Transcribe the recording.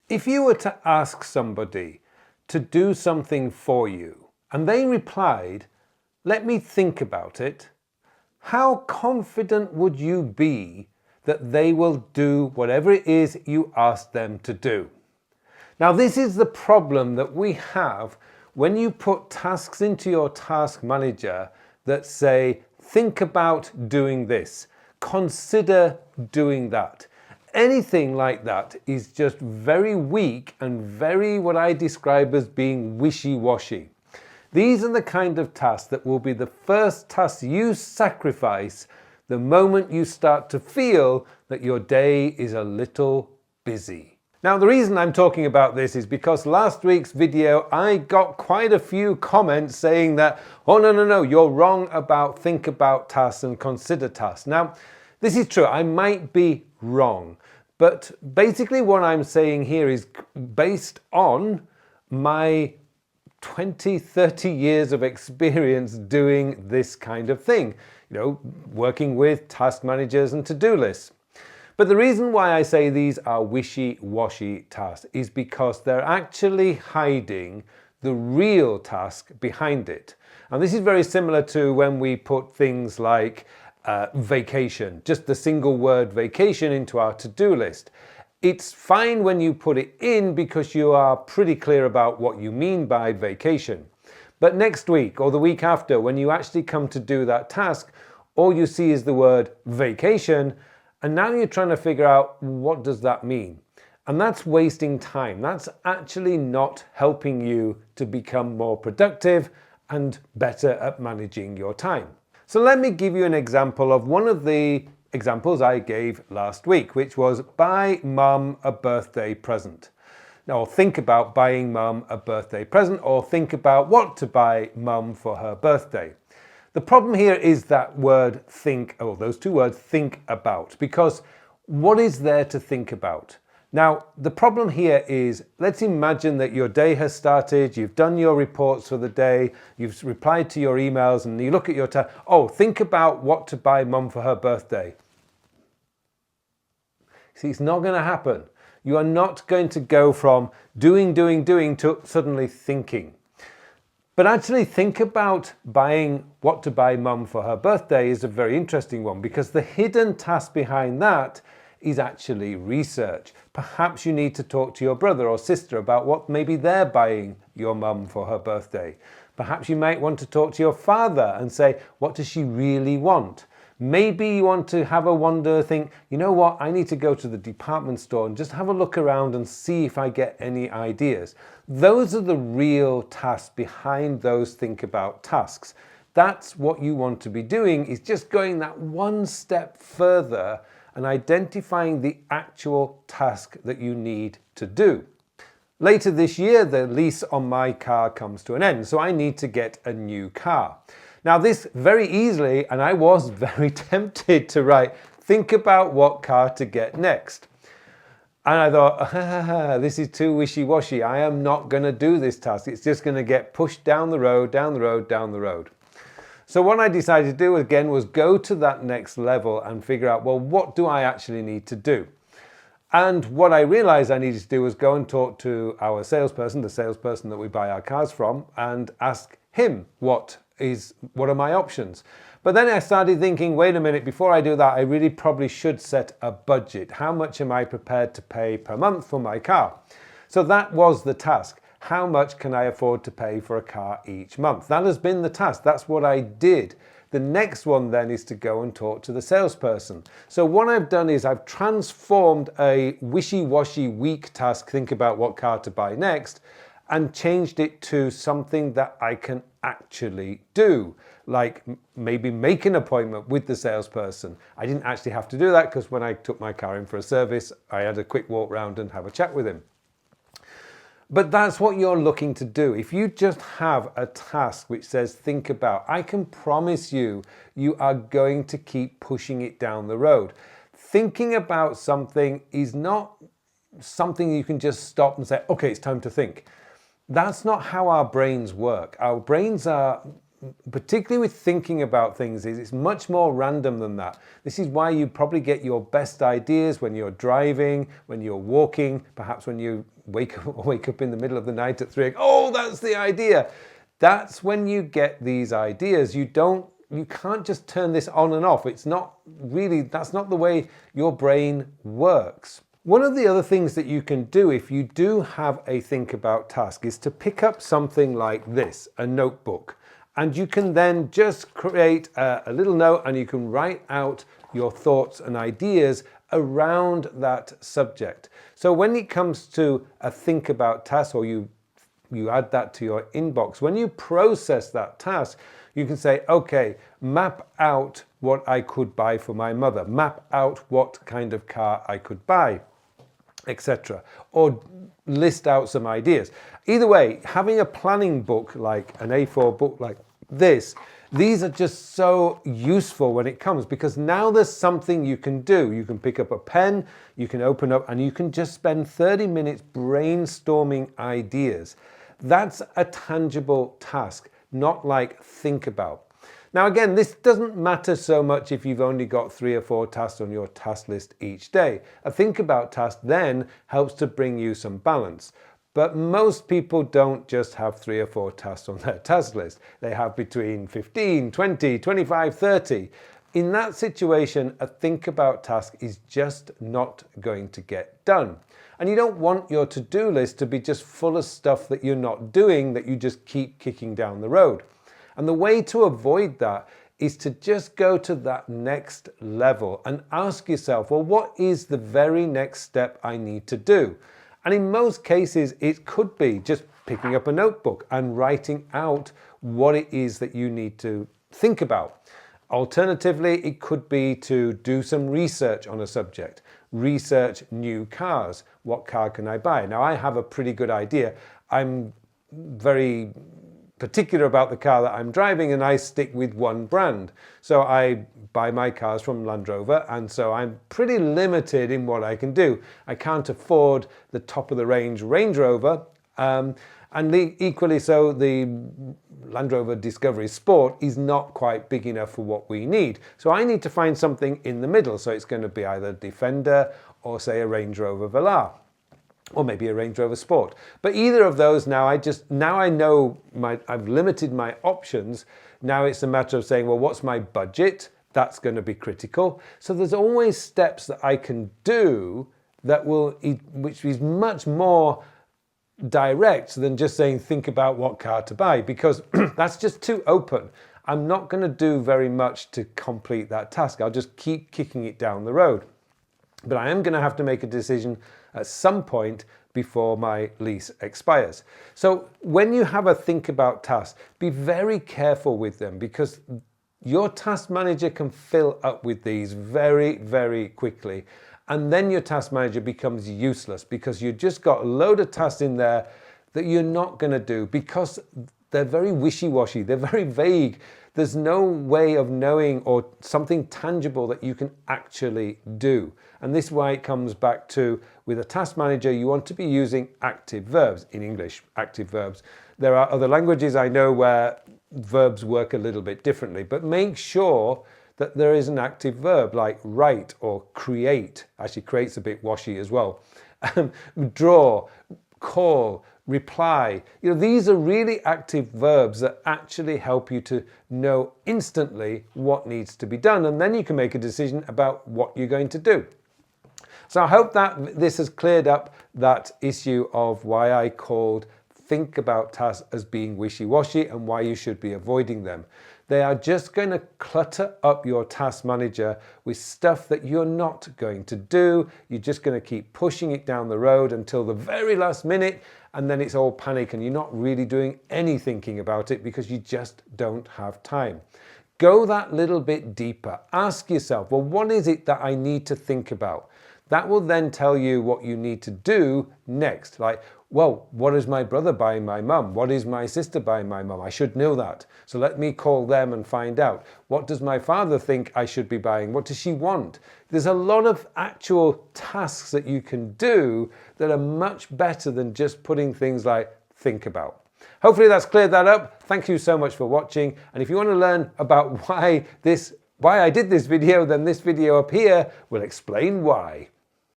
If you were to ask somebody to do something for you and they replied, "Let me think about it," how confident would you be that they will do whatever it is you asked them to do? Now, this is the problem that we have when you put tasks into your task manager that say, think about doing this, consider doing that. Anything like that is just very weak and very what I describe as being wishy-washy. These are the kind of tasks that will be the first tasks you sacrifice the moment you start to feel that your day is a little busy. Now, the reason I'm talking about this is because last week's video I got quite a few comments saying that, oh no, you're wrong about think about tasks and consider tasks. Now, this is true, I might be wrong, but basically what I'm saying here is based on my 20-30 years of experience doing this kind of thing, working with task managers and to-do lists. But the reason why I say these are wishy-washy tasks is because they're actually hiding the real task behind it. And this is very similar to when we put things like vacation, just the single word vacation into our to-do list. It's fine when you put it in because you are pretty clear about what you mean by vacation. But next week or the week after, when you actually come to do that task, all you see is the word vacation, and now you're trying to figure out what does that mean. And that's wasting time. That's actually not helping you to become more productive and better at managing your time. So let me give you an example of one of the examples I gave last week, which was buy mum a birthday present. Now, think about buying mum a birthday present, or think about what to buy mum for her birthday. The problem here is that word think, or those two words, think about, because what is there to think about? Now, the problem here is, let's imagine that your day has started, you've done your reports for the day, you've replied to your emails, and you look at your task, think about what to buy mum for her birthday. See, it's not going to happen. You are not going to go from doing to suddenly thinking. But actually think about buying what to buy mum for her birthday is a very interesting one, because the hidden task behind that is actually research. Perhaps you need to talk to your brother or sister about what maybe they're buying your mum for her birthday. Perhaps you might want to talk to your father and say, what does she really want? Maybe you want to have a wander, think, you know what, I need to go to the department store and just have a look around and see if I get any ideas. Those are the real tasks behind those think about tasks. That's what you want to be doing, is just going that one step further and identifying the actual task that you need to do. Later this year, the lease on my car comes to an end, so I need to get a new car. Now, this very easily, and I was very tempted to write, think about what car to get next. And I thought, this is too wishy-washy. I am not going to do this task. It's just going to get pushed down the road, down the road, down the road. So what I decided to do again was go to that next level and figure out, well, what do I actually need to do? And what I realized I needed to do was go and talk to our salesperson, the salesperson that we buy our cars from, and ask him what are my options. But then I started thinking, wait a minute, before I do that, I really probably should set a budget. How much am I prepared to pay per month for my car? So that was the task. How much can I afford to pay for a car each month? That has been the task. That's what I did. The next one then is to go and talk to the salesperson. So what I've done is I've transformed a wishy-washy weak task, think about what car to buy next, and changed it to something that I can actually do, like maybe make an appointment with the salesperson. I didn't actually have to do that because when I took my car in for a service, I had a quick walk round and have a chat with him. But that's what you're looking to do. If you just have a task which says think about, I can promise you, you are going to keep pushing it down the road. Thinking about something is not something you can just stop and say, okay, it's time to think. That's not how our brains work. Our brains are particularly with thinking about things, is it's much more random than that. This is why you probably get your best ideas when you're driving, when you're walking, perhaps when you wake up in the middle of the night at 3 o'clock. Oh, that's the idea. That's when you get these ideas. You can't just turn this on and off. It's not really, that's not the way your brain works. One of the other things that you can do if you do have a think about task is to pick up something like this, a notebook. And you can then just create a little note and you can write out your thoughts and ideas around that subject. So when it comes to a think about task, or you add that to your inbox, when you process that task, you can say, okay, map out what I could buy for my mother, map out what kind of car I could buy, etc. Or list out some ideas. Either way, having a planning book, like an A4 book like this, these are just so useful when it comes, because now there's something you can do. You can pick up a pen, you can open up, and you can just spend 30 minutes brainstorming ideas. That's a tangible task, not like think about. Now again, this doesn't matter so much if you've only got 3 or 4 tasks on your task list each day. A think about task then helps to bring you some balance. But most people don't just have 3 or 4 tasks on their task list. They have between 15, 20, 25, 30. In that situation, a think about task is just not going to get done. And you don't want your to-do list to be just full of stuff that you're not doing, that you just keep kicking down the road. And the way to avoid that is to just go to that next level and ask yourself, well, what is the very next step I need to do? And in most cases, it could be just picking up a notebook and writing out what it is that you need to think about. Alternatively, it could be to do some research on a subject. Research new cars. What car can I buy? Now, I have a pretty good idea. I'm very particular about the car that I'm driving, and I stick with one brand. So I buy my cars from Land Rover, and so I'm pretty limited in what I can do. I can't afford the top of the range Range Rover, and equally so the Land Rover Discovery Sport is not quite big enough for what we need. So I need to find something in the middle. So it's going to be either Defender or say a Range Rover Velar, or maybe a Range Rover Sport. But either of those, now I know I've limited my options. Now it's a matter of saying, well, what's my budget? That's going to be critical. So there's always steps that I can do that which is much more direct than just saying, think about what car to buy, because that's just too open. I'm not going to do very much to complete that task. I'll just keep kicking it down the road. But I am going to have to make a decision at some point before my lease expires. So when you have a think about task, be very careful with them, because your task manager can fill up with these very, very quickly. And then your task manager becomes useless, because you just got a load of tasks in there that you're not going to do, because they're very wishy-washy, they're very vague. There's no way of knowing or something tangible that you can actually do. And this is why it comes back to, with a task manager, you want to be using active verbs. In English, active verbs. There are other languages I know where verbs work a little bit differently, but make sure that there is an active verb like write or create. Actually, create's a bit washy as well. Draw, call, reply. These are really active verbs that actually help you to know instantly what needs to be done, and then you can make a decision about what you're going to do. So I hope that this has cleared up that issue of why I called think about tasks as being wishy-washy and why you should be avoiding them. They are just going to clutter up your task manager with stuff that you're not going to do. You're just going to keep pushing it down the road until the very last minute, and then it's all panic and you're not really doing any thinking about it because you just don't have time. Go that little bit deeper. Ask yourself, well, what is it that I need to think about? That will then tell you what you need to do next. Like, well, what is my brother buying my mum? What is my sister buying my mum? I should know that. So let me call them and find out. What does my father think I should be buying? What does she want? There's a lot of actual tasks that you can do that are much better than just putting things like think about. Hopefully that's cleared that up. Thank you so much for watching. And if you want to learn about why I did this video, then this video up here will explain why.